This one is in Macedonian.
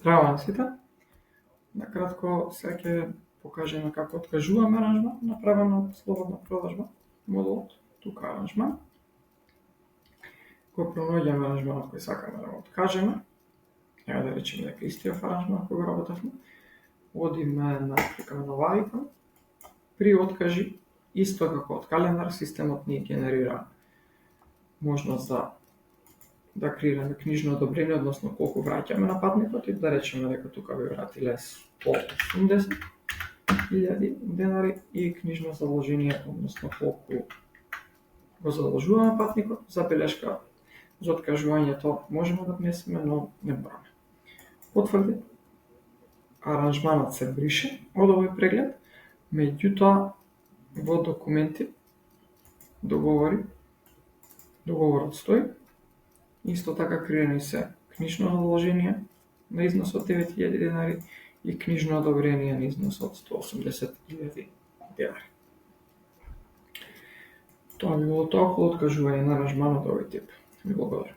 Здраво на сите. Накратко сега ќе покажеме како откажуваме аранжман направен од слободна продажба модулот. Тука аранжман. Го пронаоѓаме аранжманот кој сакаме да го откажеме. Ева да речеме дека истиот аранжман кој го работевме. Одиме на кликаме на оваа икона. При откажи, исто како од календар, системот ни генерира можност за да креираме книжно одобрение, односно колку враќаме на патникот и да речеме дека тука би вратиле 180.000 денари и книжно задолжение, односно колку го задолжуваме патникот. Забелешка за откажувањето можеме да внесеме, но не мораме. Потврди. Аранжманот се брише од овој преглед, меѓутоа во документи договорот стои. Исто така креирани се книжно задолжение на износ од 9.000 денари и книжно одобрение на износ од 180.000 денари. Тоа би било тоа околу откажување на аранжман од овој тип. Ви благодарам.